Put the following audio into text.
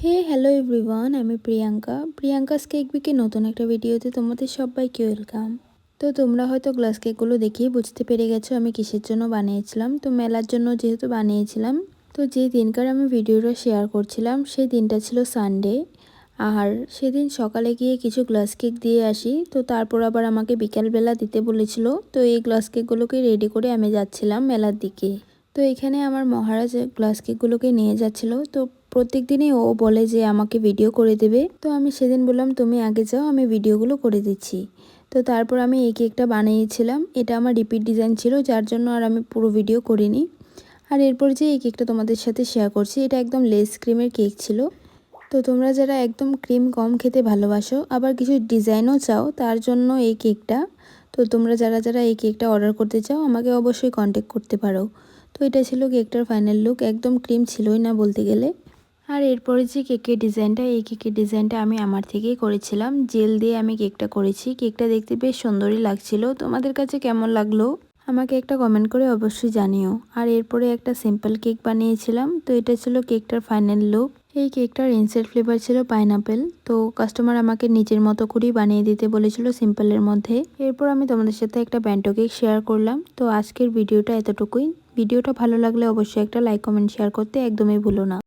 Hello everyone, আমি Priyanka's cake বিকে নতুন একটা ভিডিওতে তোমাদের সবাইকে ওয়েলকাম। তো তোমরা হয়তো গ্লাস কেকগুলো দেখেই বুঝতে পেরে গেছো আমি কিসের জন্য বানিয়েছিলাম। তো মেলার জন্য যেহেতু বানিয়েছিলাম, তো যে দিনকার আমি ভিডিওটা শেয়ার করছিলাম সেই দিনটা ছিল সানডে। আর সেদিন সকালে গিয়ে কিছু গ্লাস কেক দিয়ে আসি, তো তারপর আবার আমাকে বিকালবেলা দিতে বলেছিল। তো এই গ্লাস কেকগুলোকে রেডি করে আমি যাচ্ছিলাম মেলার দিকে। তো এখানে আমার মহারাজ গ্লাস কেকগুলোকে নিয়ে যাচ্ছিল। তো প্রত্যেক দিনই ও বলে যে আমাকে ভিডিও করে দেবে। তো আমি সেদিন বললাম তুমি আগে যাও, আমি ভিডিওগুলো করে দিচ্ছি। তো তারপর আমি এই কেকটা বানিয়েছিলাম। এটা আমার রিপিট ডিজাইন ছিল, যার জন্য আর আমি পুরো ভিডিও করিনি। আর এরপর যে এই কেকটা তোমাদের সাথে শেয়ার করছি, এটা একদম লেস ক্রিমের কেক ছিল। তো তোমরা যারা একদম ক্রিম কম খেতে ভালোবাসো, আবার কিছু ডিজাইনও চাও, তার জন্য এই কেকটা। তো তোমরা যারা যারা এই কেকটা অর্ডার করতে চাও আমাকে অবশ্যই কন্ট্যাক্ট করতে পারো। তো এটা ছিল কেকটার ফাইনাল লুক, একদম ক্রিম ছিলই না বলতে গেলে। আর এরপরে যে কেকের ডিজাইনটা, এই কেকের ডিজাইনটা আমি আমার থেকেই করেছিলাম। জেল দিয়ে আমি কেকটা করেছি। কেকটা দেখতে বেশ সুন্দরই লাগছিল। তোমাদের কাছে কেমন লাগলো আমাকে একটা কমেন্ট করে অবশ্যই জানিও। আর এরপরে একটা সিম্পল কেক বানিয়েছিলাম। তো এটা ছিল কেকটার ফাইনাল লুক। এই কেকটার ইনসেট ফ্লেভার ছিল পাইনাপেল। তো কাস্টমার আমাকে নিজের মতো করেই বানিয়ে দিতে বলেছিল সিম্পলের মধ্যে। এরপর আমি তোমাদের সাথে একটা ব্যান্টো কেক শেয়ার করলাম। তো আজকের ভিডিওটা এতটুকুই। ভিডিওটা ভালো লাগলে অবশ্যই একটা লাইক কমেন্ট শেয়ার করতে একদমই ভুলো না।